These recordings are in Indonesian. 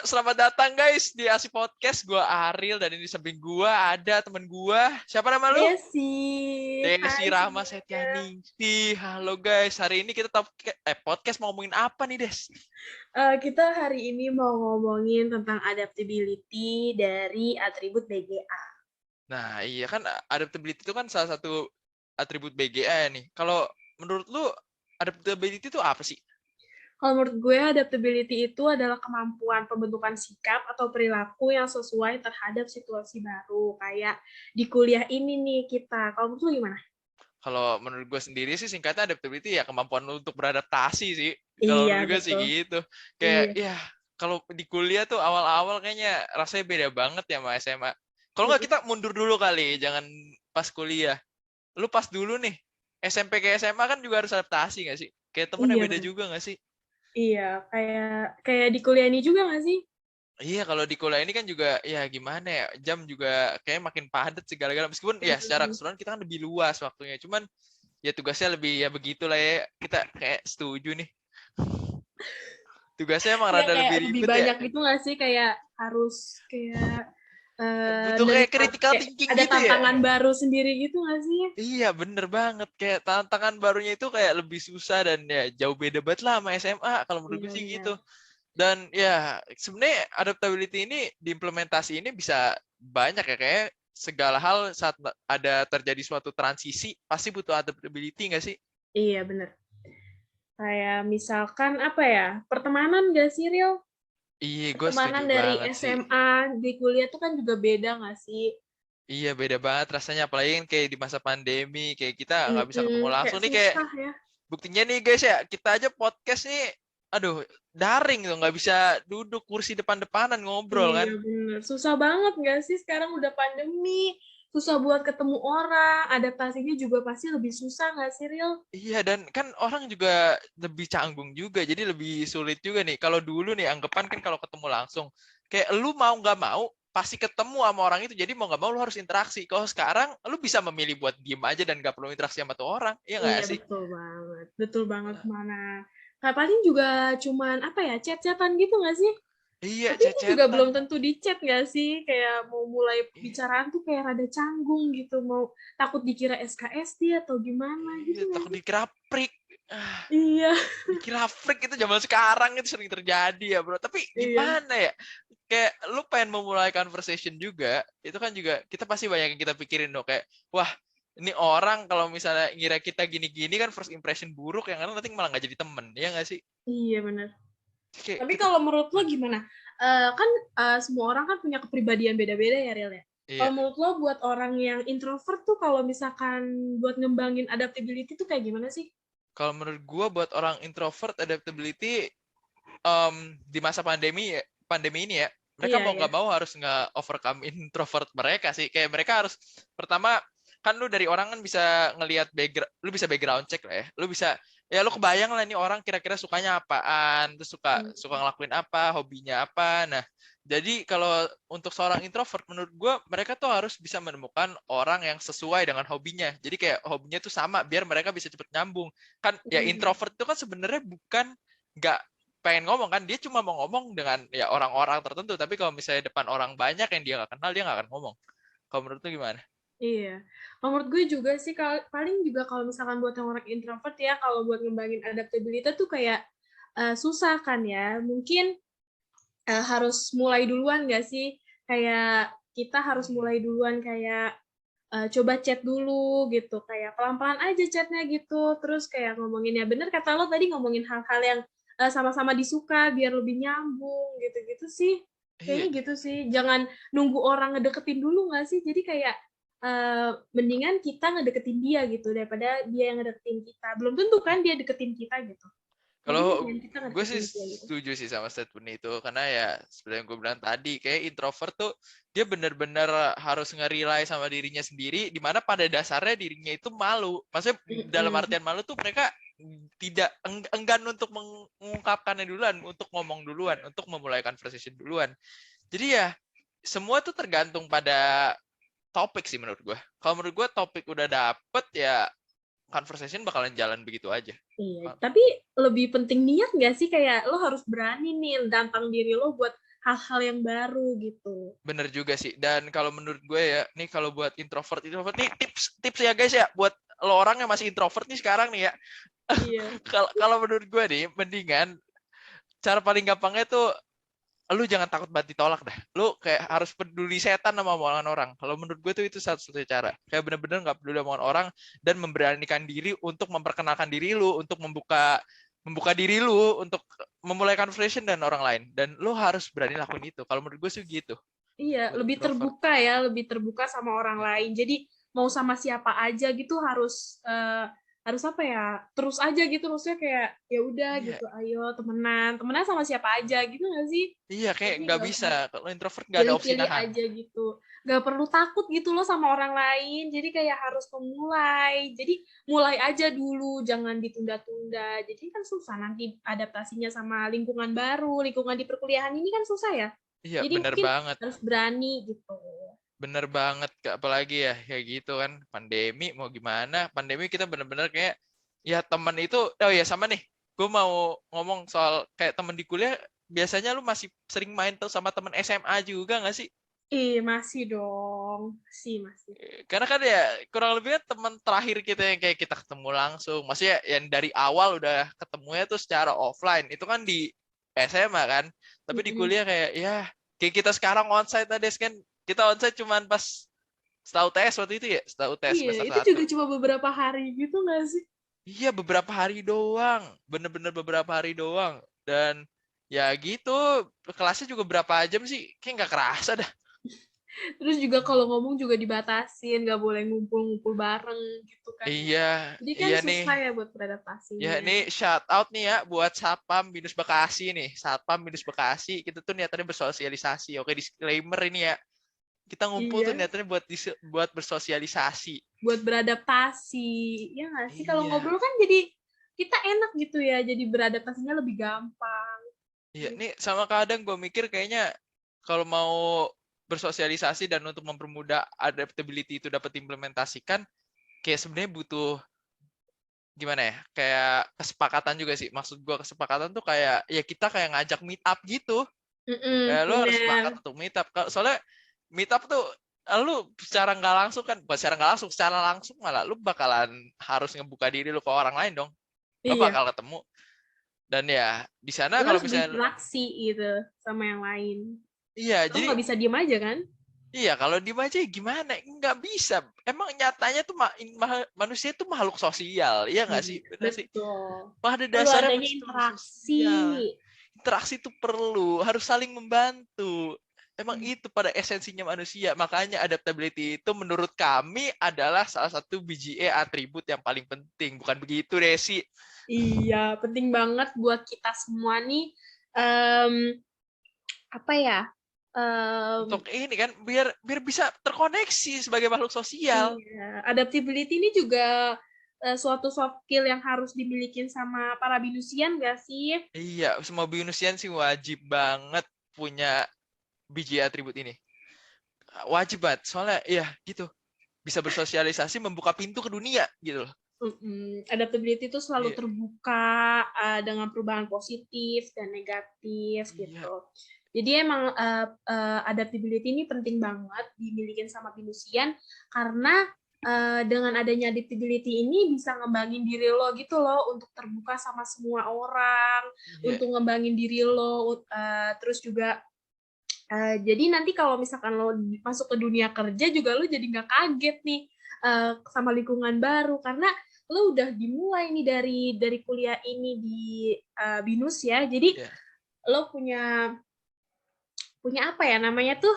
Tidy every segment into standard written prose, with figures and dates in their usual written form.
Selamat datang guys di Asi Podcast. Gua Ariel dan ini di samping gua ada temen gua. Siapa nama lu? Desi, Desi hai Rahma semuanya. Setianingsih. Halo guys, hari ini kita podcast mau ngomongin apa nih, Des? Kita hari ini mau ngomongin tentang adaptability dari atribut BGA. Nah, iya kan adaptability itu kan salah satu atribut BGA nih. Kalau menurut lu adaptability itu apa sih? Kalau menurut gue, adaptability itu adalah kemampuan pembentukan sikap atau perilaku yang sesuai terhadap situasi baru. Kayak di kuliah ini nih kita. Kalau menurut lu gimana? Kalau menurut gue sendiri sih singkatnya adaptability ya kemampuan lu untuk beradaptasi sih. Kalau Iya, menurut gue sih betul. gitu. Kayak Iya. ya kalau di kuliah tuh awal-awal kayaknya rasanya beda banget ya sama SMA. Kalau nggak Mm-mm. kita mundur dulu kali, jangan pas kuliah. Lu pas dulu nih, SMP ke SMA kan juga harus adaptasi nggak sih? Kayak temennya Iya, beda benar. juga nggak sih? Iya, kayak di kuliah ini juga nggak sih? Iya, kalau di kuliah ini kan juga ya gimana ya, jam juga kayak makin padat segala-gala. Meskipun ya secara Mm-mm. keseluruhan kita kan lebih luas waktunya. Cuman ya tugasnya lebih ya begitulah ya. Kita kayak setuju nih. Tugasnya emang Iya, rada kayak lebih lebih ribet ya. banyak gitu nggak sih? Kayak harus kayak Butuh kayak critical kayak thinking ada gitu ya. tantangan baru sendiri gitu nggak sih? Iya, bener banget. Kayak tantangan barunya itu kayak lebih susah dan ya jauh beda banget lah sama SMA. Kalau menurut Iya gue sih benar. gitu. Dan ya sebenarnya adaptability ini diimplementasi ini bisa banyak ya kayak segala hal saat ada terjadi suatu transisi pasti butuh adaptability nggak sih? Iya benar. Kayak misalkan apa ya, pertemanan nggak sih, Ril? Iya, gue setuju Pertemanan dari banget sih. SMA di kuliah tuh kan juga beda nggak sih? Iya, beda banget rasanya. Apalagi kan kayak di masa pandemi, kayak kita nggak bisa ketemu langsung Kayak nih. Kayak susah ya. buktinya nih guys ya, kita aja podcast nih, aduh, daring tuh, nggak bisa duduk kursi depan-depanan ngobrol Iya kan. bener. Susah banget nggak sih sekarang udah pandemi. Susah buat ketemu orang. Adaptasinya juga pasti lebih susah nggak sih, Ril? Iya, dan kan orang juga lebih canggung juga, jadi lebih sulit juga nih. Kalau dulu nih, anggapan kan kalau ketemu langsung, kayak lu mau nggak mau, pasti ketemu sama orang itu, jadi mau nggak mau lu harus interaksi. Kalau sekarang, lu bisa memilih buat diem aja dan nggak perlu interaksi sama tuh orang, iya nggak Iya sih? betul banget, betul banget mana. Kayak paling juga cuman apa ya, chat-chatan gitu nggak sih? Iya, Tapi itu juga chat-chatan. belum tentu di chat nggak sih? Kayak mau mulai Iya, bicaraan tuh kayak rada canggung gitu, mau takut dikira SKSD atau gimana gitu iya, nggak takut sih? dikira freak. Ah, Iya, dikira freak itu zaman sekarang itu sering terjadi ya bro. Tapi iya, gimana ya? Kayak lu pengen memulai conversation juga, itu kan juga kita pasti banyak yang kita pikirin dong. Kayak, wah ini orang kalau misalnya ngira kita gini-gini kan first impression buruk, yang kan nanti malah nggak jadi temen, ya nggak sih? iya bener. Kayak Tapi kita, kalau menurut lo gimana? Kan semua orang kan punya kepribadian beda-beda ya, Riel ya. iya. Kalau menurut lo buat orang yang introvert tuh kalau misalkan buat ngembangin adaptability tuh kayak gimana sih? Kalau menurut gua buat orang introvert adaptability di masa pandemi ini ya, mereka Iya, mau iya. nggak mau harus nggak overcome introvert mereka sih. Kayak mereka harus pertama kan lu dari orang kan bisa ngelihat background, lu bisa background check lah ya. Lu bisa ya lu kebayang lah nih orang kira-kira sukanya apaan, terus suka Hmm. suka ngelakuin apa, hobinya apa. Nah, jadi kalau untuk seorang introvert menurut gue mereka tuh harus bisa menemukan orang yang sesuai dengan hobinya. Jadi kayak hobinya tuh sama biar mereka bisa cepet nyambung. Kan ya Hmm. introvert itu kan sebenarnya bukan nggak pengen ngomong kan, dia cuma mau ngomong dengan ya orang-orang tertentu, tapi kalau misalnya depan orang banyak yang dia nggak kenal dia nggak akan ngomong. Kalau menurut lu gimana? Iya. Kalau menurut gue juga sih, paling juga kalau misalkan buat yang orang introvert ya, kalau buat ngembangin adaptability tuh kayak susah kan ya. Mungkin harus mulai duluan nggak sih? Kayak kita harus mulai duluan kayak coba chat dulu gitu, kayak pelan-pelan aja chatnya gitu, terus kayak ngomongin ya bener kata lo tadi, ngomongin hal-hal yang sama-sama disuka biar lebih nyambung gitu-gitu sih, Iya, kayaknya gitu sih, jangan nunggu orang ngedeketin dulu nggak sih, jadi kayak mendingan kita ngedeketin dia gitu daripada dia yang ngedeketin kita, belum tentu kan dia deketin kita gitu, jadi kalau mendingan kita gue sih ngedeketin dia gitu. setuju sih sama statement itu karena ya seperti yang gue bilang tadi kayak introvert tuh dia benar-benar harus nge-rely sama dirinya sendiri di mana pada dasarnya dirinya itu malu. Maksudnya dalam Mm-mm. artian malu tuh mereka tidak enggan untuk mengungkapkannya duluan, untuk ngomong duluan, untuk memulai conversation duluan. Jadi ya semua tuh tergantung pada topik sih menurut gue. Kalau menurut gue topik udah dapet ya conversation bakalan jalan begitu aja. Iya, tapi lebih penting niat nggak sih? Kayak lo harus berani nih tantang diri lo buat hal-hal yang baru gitu. Bener juga sih. Dan kalau menurut gue ya, nih kalau buat introvert nih tips ya guys ya, buat lo orang yang masih introvert nih sekarang nih ya. Iya. Kalau menurut gue nih, mendingan cara paling gampangnya tuh lu jangan takut banget ditolak dah. Lu kayak harus peduli setan sama omongan orang. Kalau menurut gue tuh itu satu-satunya cara. Kayak bener-bener nggak peduli omongan orang dan memberanikan diri untuk memperkenalkan diri lu, untuk membuka diri lu, untuk memulai conversation dan orang lain. Dan lu harus berani lakuin itu. Kalau menurut gue sih gitu. Iya, Buat lebih introvert. terbuka ya, lebih terbuka sama orang lain. Jadi mau sama siapa aja gitu harus apa ya? Terus aja gitu, maksudnya kayak ya udah Iya, gitu, ayo temenan sama siapa aja gitu nggak sih? iya kayak Jadi nggak nggak bisa. usah Kalau introvert nggak ada opsi pilih-pilih nahan. aja gitu. Nggak perlu takut gitu loh sama orang lain. Jadi kayak harus memulai. Jadi mulai aja dulu, jangan ditunda-tunda. Jadi kan susah nanti adaptasinya sama lingkungan baru, lingkungan di perkuliahan ini kan susah ya. Iya, Jadi bener mungkin banget. harus berani gitu. Bener banget, Kak. Apalagi ya kayak gitu kan. Pandemi mau gimana? Pandemi kita bener-bener kayak ya teman itu, oh ya sama nih. Gue mau ngomong soal kayak temen di kuliah, biasanya lu masih sering main tuh sama temen SMA juga nggak sih? Masih dong. Masih. Karena kan ya kurang lebihnya teman terakhir kita yang kayak kita ketemu langsung. Maksudnya yang dari awal udah ketemunya tuh secara offline. Itu kan di SMA kan. Tapi di Mm-mm. kuliah kayak ya kayak kita sekarang onsite tadi kan. Kita onsite cuman pas setahu tes waktu itu ya, setahu tes Iya, semester itu 1. juga cuma beberapa hari gitu nggak sih? Iya, beberapa hari doang. Bener-bener beberapa hari doang. Dan ya gitu, kelasnya juga berapa jam sih? Kayak nggak kerasa dah. Terus juga kalau ngomong juga dibatasin, nggak boleh ngumpul-ngumpul bareng gitu kan. Iya, Jadi kan iya nih. susah ya buat Ya, beradaptasinya. ini shout out nih ya buat Satpam Binus Bekasi nih. Satpam Binus Bekasi, kita tuh niatannya bersosialisasi. Oke, disclaimer ini ya. Kita ngumpul tuh Iya, niatannya buat bersosialisasi. buat beradaptasi. Ya nggak sih? Kalau Iya. ngobrol kan jadi kita enak gitu ya, jadi beradaptasinya lebih gampang. Iya, nih sama kadang gue mikir kayaknya kalau mau bersosialisasi dan untuk mempermudah adaptability itu dapat diimplementasikan, kayak sebenarnya butuh gimana ya? Kayak kesepakatan juga sih. Maksud gue kesepakatan tuh kayak ya kita kayak ngajak meet up gitu. Kayak lo harus sepakat Bener. untuk meet up. Soalnya meet up tuh lu secara nggak langsung kan, bukan secara nggak langsung, secara langsung malah lu bakalan harus ngebuka diri lu ke orang lain dong. Lo Iya, bakal ketemu. Dan ya di sana lu kalau harus misalnya berinteraksi gitu sama yang lain. iya, Lo jadi nggak bisa diem aja kan? iya, kalau diem aja gimana? Nggak bisa. Emang nyatanya tuh manusia itu makhluk sosial. Iya nggak sih? Iya, Bener sih. betul. Pada Perlu dasarnya adanya manusia itu makhluk interaksi. sosial. Interaksi itu perlu, harus saling membantu. Emang itu pada esensinya manusia. Makanya adaptability itu menurut kami adalah salah satu BGE atribut yang paling penting. Bukan begitu, Desi? Iya, penting banget buat kita semua nih. em, Apa ya? Untuk ini kan, biar bisa terkoneksi sebagai makhluk sosial. Iya, adaptability ini juga suatu soft skill yang harus dimiliki sama para binusian gak sih? Iya, semua binusian sih wajib banget punya BGE atribut ini. Wajib banget, soalnya ya gitu. Bisa bersosialisasi, membuka pintu ke dunia gitu loh. Adaptability itu selalu Iya. terbuka dengan perubahan positif dan negatif Iya. gitu. Jadi emang adaptability ini penting banget dimiliki sama binusian karena dengan adanya adaptability ini bisa ngembangin diri lo gitu loh untuk terbuka sama semua orang, Iya. untuk ngembangin diri lo, terus juga jadi nanti kalau misalkan lo masuk ke dunia kerja juga lo jadi nggak kaget nih sama lingkungan baru karena lo udah dimulai nih dari kuliah ini di BINUS ya. Jadi Iya. lo punya apa ya namanya tuh?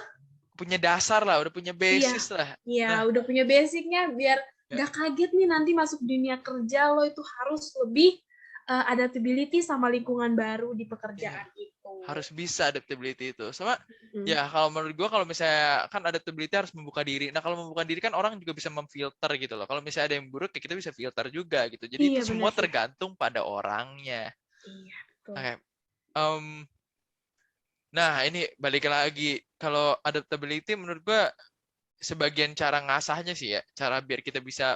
Punya dasar lah, udah punya Iya, basis lah. iya Nah, udah punya basicnya biar ya, nggak kaget nih nanti masuk dunia kerja lo itu harus lebih adaptability sama lingkungan baru di iya. pekerjaan itu. Harus bisa adaptability itu. Sama Hmm. ya kalau menurut gua kalau misalnya kan adaptability harus membuka diri. Nah, kalau membuka diri kan orang juga bisa memfilter gitu loh. Kalau misalnya ada yang buruk ya kita bisa filter juga gitu. Jadi itu Iya benar semua sih. tergantung pada orangnya. Iya betul. Oke. Nah, ini balik lagi. Kalau adaptability menurut gua sebagian cara ngasahnya sih ya, cara biar kita bisa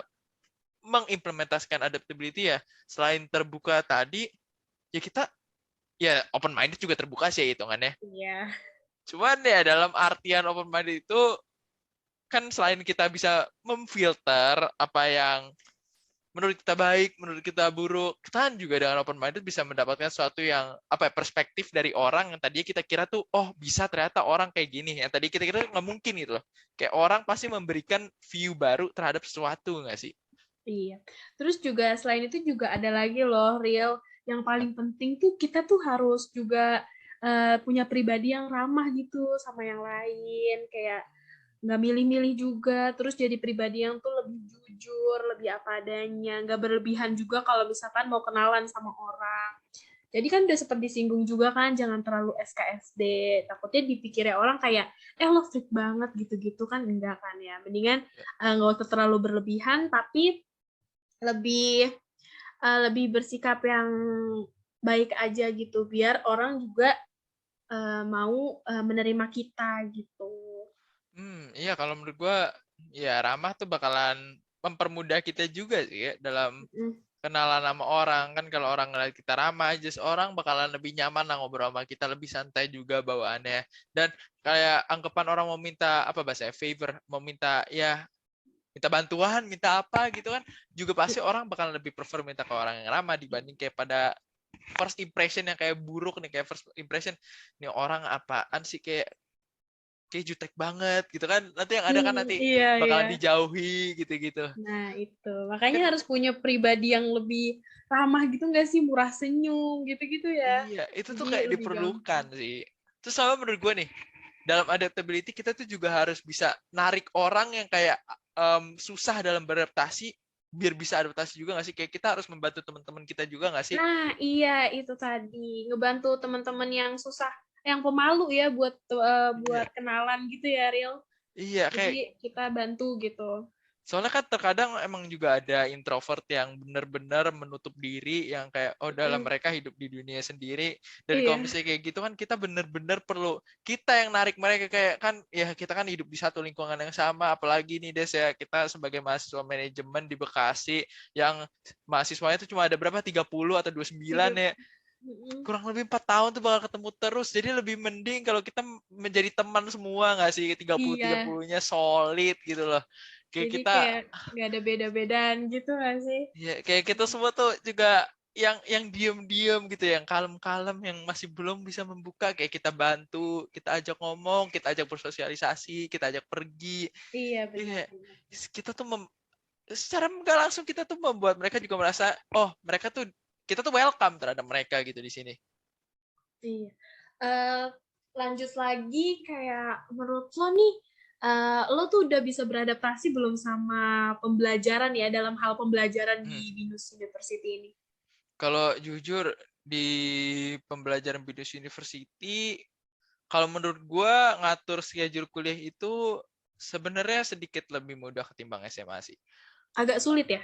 mengimplementasikan adaptability ya selain terbuka tadi ya kita ya open minded juga terbuka sih ya hitungannya. Iya. Cuman ya dalam artian open minded itu kan selain kita bisa memfilter apa yang menurut kita baik, menurut kita buruk, kita kan juga dengan open minded bisa mendapatkan sesuatu yang apa ya, perspektif dari orang yang tadinya kita kira tuh oh bisa ternyata orang kayak gini, yang tadi kita kira nggak mungkin gitu loh. Kayak orang pasti memberikan view baru terhadap sesuatu nggak sih? Iya. Terus juga selain itu juga ada lagi loh, Real, yang paling penting tuh kita tuh harus juga punya pribadi yang ramah gitu sama yang lain, kayak nggak milih-milih juga, terus jadi pribadi yang tuh lebih jujur, lebih apa adanya, nggak berlebihan juga kalau misalkan mau kenalan sama orang. Jadi kan udah sempat disinggung juga kan, jangan terlalu SKSD, takutnya dipikirnya orang kayak, lo freak banget gitu-gitu kan, enggak kan ya. Mendingan nggak usah terlalu berlebihan, tapi lebih lebih bersikap yang baik aja gitu, biar orang juga mau menerima kita gitu. Iya kalau menurut gua ya ramah tuh bakalan mempermudah kita juga sih ya dalam Mm. kenalan sama orang. Kan kalau orang ngeliat kita ramah aja, orang bakalan lebih nyaman lah ngobrol sama kita, lebih santai juga bawaannya. Dan kayak anggapan orang mau minta apa bahasa favor, mau minta ya minta bantuan, minta apa gitu kan, juga pasti orang bakalan lebih prefer minta ke orang yang ramah dibanding kayak pada first impression yang kayak buruk nih, kayak first impression nih orang apaan sih kayak jutek banget gitu kan, nanti yang ada kan nanti Iya, iya. bakalan dijauhi gitu-gitu Nah, itu. Makanya kan. harus punya pribadi yang lebih ramah gitu nggak sih? Murah senyum, gitu-gitu ya. Iya itu tuh Jadi kayak lebih diperlukan gampang. sih. Terus sama menurut gue nih dalam adaptability kita tuh juga harus bisa narik orang yang kayak susah dalam beradaptasi biar bisa adaptasi juga nggak sih, kayak kita harus membantu teman-teman kita juga nggak sih? Nah, iya itu tadi. Ngebantu teman-teman yang susah, yang pemalu ya Iya, buat kenalan gitu ya, Ril. iya kayak Jadi kita bantu gitu. soalnya kan terkadang emang juga ada introvert yang benar-benar menutup diri yang kayak oh dalam Mm, mereka hidup di dunia sendiri, dan kalau iya, misalnya kayak gitu kan kita benar-benar perlu kita yang narik mereka, kayak kan ya kita kan hidup di satu lingkungan yang sama, apalagi nih Des ya kita sebagai mahasiswa manajemen di Bekasi yang mahasiswanya itu cuma ada berapa 30 atau 29 tiga. ya, Mm-mm. kurang lebih 4 tahun tuh bakal ketemu terus, jadi lebih mending kalau kita menjadi teman semua nggak sih, 30 Iya. 30-nya solid gitu loh, kayak Jadi kita kayak nggak ada beda-bedaan gitu nggak sih? ya kayak kita semua tuh juga yang diem-diem gitu, yang kalem-kalem, yang masih belum bisa membuka, kayak kita bantu, kita ajak ngomong, kita ajak bersosialisasi, kita ajak pergi. Iya Iya, benar-benar. kita tuh secara nggak langsung kita tuh membuat mereka juga merasa, oh mereka tuh kita tuh welcome terhadap mereka gitu di sini. Iya. Eh, Lanjut lagi kayak menurut lo nih, lo tuh udah bisa beradaptasi belum sama pembelajaran ya dalam hal pembelajaran Hmm. di Binus University ini? Kalau jujur di pembelajaran Binus University, kalau menurut gua ngatur schedule kuliah itu sebenarnya sedikit lebih mudah ketimbang SMA sih. Agak sulit ya?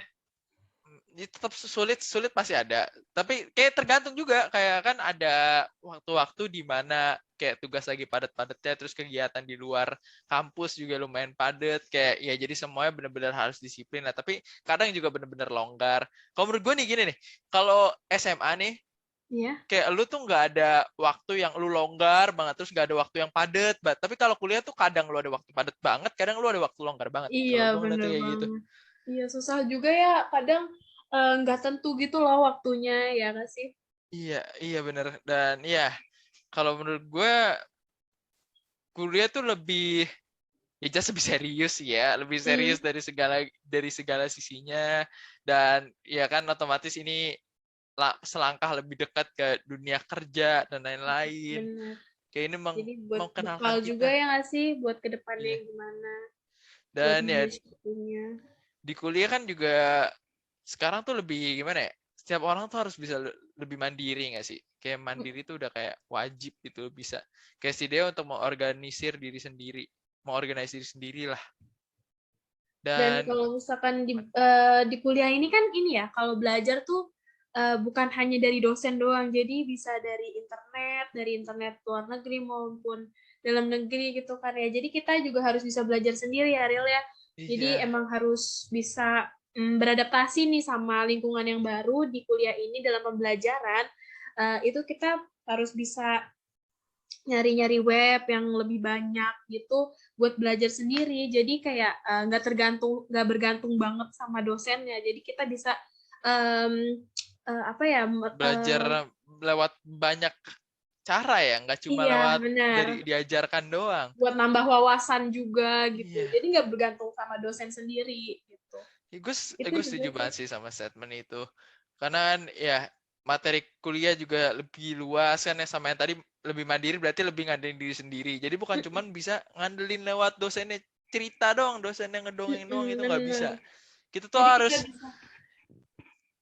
Ya tetap sulit sulit pasti ada, tapi kayak tergantung juga, kayak kan ada waktu-waktu di mana kayak tugas lagi padat-padatnya, terus kegiatan di luar kampus juga lumayan padat, kayak ya jadi semuanya benar-benar harus disiplin lah, tapi kadang juga benar-benar longgar. Kalau menurut gue nih gini nih, kalau SMA nih Iya. kayak lu tuh nggak ada waktu yang lu longgar banget, terus nggak ada waktu yang padat banget, tapi kalau kuliah tuh kadang lu ada waktu padat banget, kadang lu ada waktu longgar banget, Iya, kalau gue bener ngeliatnya kayak gitu. banget. Iya, susah juga ya. Kadang nggak tentu gitu loh waktunya, ya nggak sih? Iya, iya bener. Dan ya, kalau menurut gue kuliah tuh lebih ya just lebih serius sih ya, lebih Hmm, serius dari segala sisinya, dan ya kan otomatis ini selangkah lebih dekat ke dunia kerja dan lain-lain. bener. Kayak ini Jadi buat bekal mengenalkan juga kita. ya nggak sih buat kedepannya Iya. gimana? Buat Dan ya memilihnya. di kuliah kan juga sekarang tuh lebih gimana ya? Setiap orang tuh harus bisa lebih mandiri nggak sih? Kayak mandiri tuh udah kayak wajib gitu bisa. Kayak si Deo untuk mengorganisir diri sendiri, mengorganisir diri sendiri lah. Dan Dan kalau misalkan di kuliah ini kan ini ya, kalau belajar tuh bukan hanya dari dosen doang, jadi bisa dari internet luar negeri maupun dalam negeri gitu kan ya. Jadi kita juga harus bisa belajar sendiri ya, Ril ya. Jadi iya, emang harus bisa beradaptasi nih sama lingkungan yang baru di kuliah ini dalam pembelajaran, itu kita harus bisa nyari-nyari web yang lebih banyak gitu buat belajar sendiri. Jadi kayak nggak bergantung banget sama dosennya. Jadi kita bisa apa ya? Belajar lewat banyak cara ya, nggak cuma Iya, lewat benar. dari diajarkan doang. Buat nambah wawasan juga gitu. Iya. Jadi nggak bergantung sama dosen sendiri gitu. Gue Itu setuju juga banget sih. sih sama statement itu. Karena kan ya materi kuliah juga lebih luas kan ya, sama yang tadi lebih mandiri berarti lebih ngandelin diri sendiri. Jadi bukan cuman bisa ngandelin lewat dosennya cerita doang, dosen yang ngedongeng doang itu nggak bisa. Bener. Kita tuh Jadi kita harus bisa,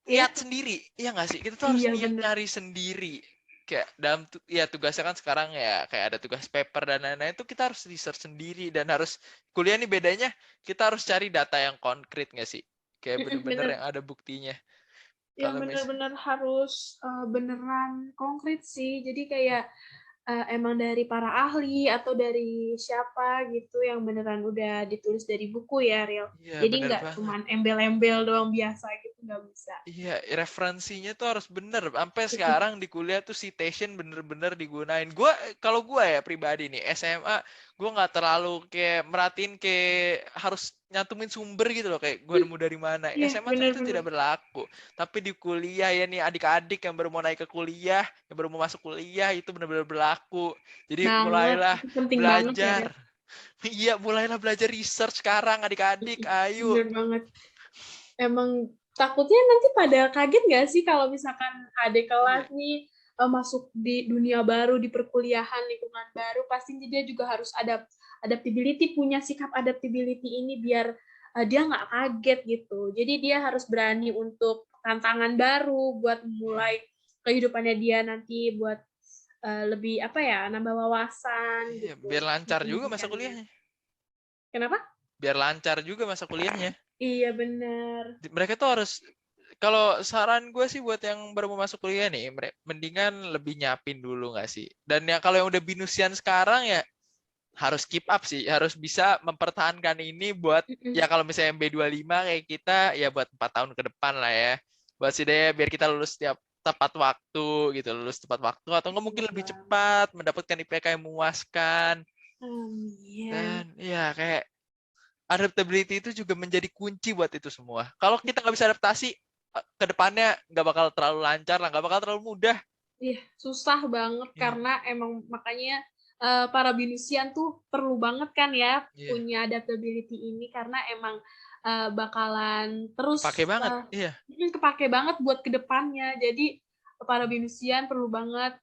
ya, niat sendiri, iya nggak sih? Kita tuh harus iya niat bener. nyari sendiri. Kayak dalam ya tugasnya kan sekarang ya kayak ada tugas paper dan lain-lain itu kita harus research sendiri dan harus kuliah nih bedanya kita harus cari data yang konkret nggak sih? Kayak bener-bener Bener. yang ada buktinya. Yang Kalau mis bener-bener harus beneran konkret sih. Jadi kayak emang dari para ahli atau dari siapa gitu yang beneran udah ditulis dari buku ya, Real. iya Jadi bener nggak banget. cuman embel-embel doang biasa gitu, nggak bisa. Iya, referensinya tuh harus bener. Sampai sekarang di kuliah tuh citation bener-bener digunain. Kalau gue ya pribadi nih, SMA, gue nggak terlalu kayak merhatiin kayak harus nyantumin sumber gitu loh. Kayak gue nemu dari mana. Iya, SMA tuh itu bener-bener. tidak berlaku. Tapi di kuliah ya nih, adik-adik yang baru mau naik ke kuliah, yang baru mau masuk kuliah, itu bener-bener berlaku. Jadi Banget, mulailah itu penting banget ya, belajar. Real. Iya, mulailah belajar research sekarang adik-adik. Ayo. Bener banget. Emang takutnya nanti pada kaget nggak sih kalau misalkan adik Iya. kelas nih masuk di dunia baru, di perkuliahan, lingkungan baru, pasti dia juga harus adaptability, punya sikap adaptability ini biar dia nggak kaget gitu. Jadi dia harus berani untuk tantangan baru buat mulai kehidupannya dia nanti buat lebih apa ya, nambah wawasan Iya, gitu biar di lancar juga masa pendidikannya. kuliahnya. Kenapa? Biar lancar juga masa kuliahnya. Iya benar. Mereka tuh harus, kalau saran gue sih buat yang baru mau masuk kuliah nih, mendingan lebih nyiapin dulu nggak sih? Dan ya kalau yang udah binusian sekarang ya harus keep up sih, harus bisa mempertahankan ini buat ya kalau misalnya B25 kayak kita ya buat 4 tahun ke depan lah ya. Buat sih deh biar kita lulus tepat waktu gitu, lulus tepat waktu atau nggak mungkin lebih cepat mendapatkan IPK yang memuaskan. Amin. Dan ya kayak adaptability itu juga menjadi kunci buat itu semua. Kalau kita nggak bisa adaptasi, ke depannya nggak bakal terlalu lancar lah, nggak bakal terlalu mudah. Iya, susah banget Iya, karena emang makanya para binisian tuh perlu banget kan ya iya. punya adaptability ini karena emang bakalan Pakai terus banget. Iya. kepake banget buat kedepannya. Jadi para binisian perlu banget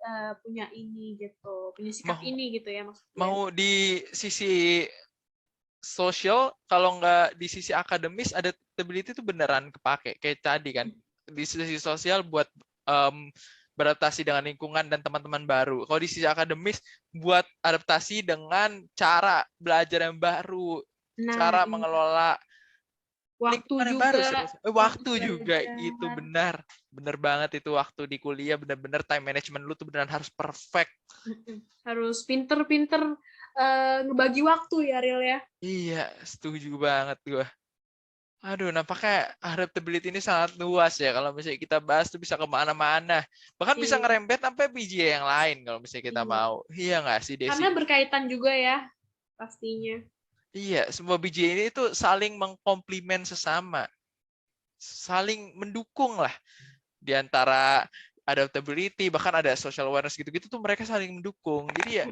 punya ini gitu, punya sikap Mau ini gitu ya maksudnya. mau di sisi sosial, kalau nggak di sisi akademis, adaptability itu beneran kepake. Kayak tadi kan, di sisi sosial buat beradaptasi dengan lingkungan dan teman-teman baru. Kalau di sisi akademis, buat adaptasi dengan cara belajar yang baru, Nah, cara iya, mengelola waktu lingkungan yang baru juga serius. waktu Waktu juga itu belajar. benar banget itu waktu di kuliah benar-benar time management lu tuh beneran harus perfect. Harus pinter-pinter ngebagi waktu ya, Ril ya. Iya, setuju banget gua. Aduh, nampaknya adaptability ini sangat luas ya. Kalau misalnya kita bahas tuh bisa kemana-mana. Bahkan bisa Iya, ngerembet sampai BJ yang lain kalau misalnya kita iya. mau. Iya nggak sih, Karena Desi? berkaitan juga ya, pastinya. Iya, semua BJ ini tuh saling mengkomplimen sesama. Saling mendukung lah. Di antara adaptability, bahkan ada social awareness gitu-gitu tuh mereka saling mendukung. Jadi ya,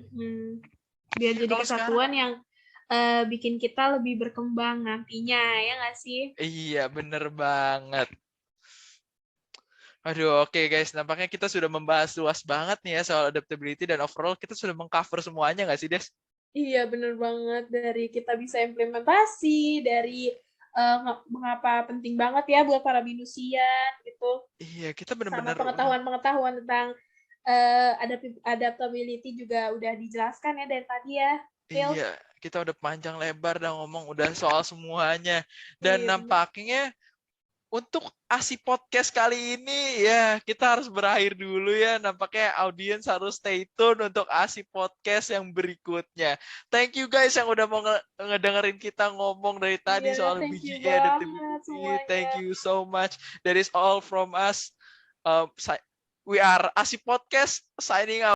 Biar ya jadi kalau sekarang, kesatuan yang bikin kita lebih berkembang nantinya, ya nggak sih? iya bener banget. Aduh, oke guys, nampaknya kita sudah membahas luas banget nih ya soal adaptability dan overall kita sudah mengcover semuanya nggak sih, Des? Iya, bener banget. Dari kita bisa implementasi, dari mengapa penting banget ya buat para binusian, gitu. Iya, kita Sama bener-bener pengetahuan-pengetahuan tentang adaptability juga udah dijelaskan ya dari tadi ya, Phil. iya, kita udah panjang lebar dan ngomong udah soal semuanya. Dan Iya, bener. nampaknya untuk ASI Podcast kali ini ya kita harus berakhir dulu ya. Nampaknya audiens harus stay tune untuk ASI Podcast yang berikutnya. Thank you guys yang udah mau ngedengerin kita ngomong dari tadi Iya, soal thank you BGE dan banget TBBT. semuanya. Thank you so much. That is all from us. We are ASI Podcast signing out.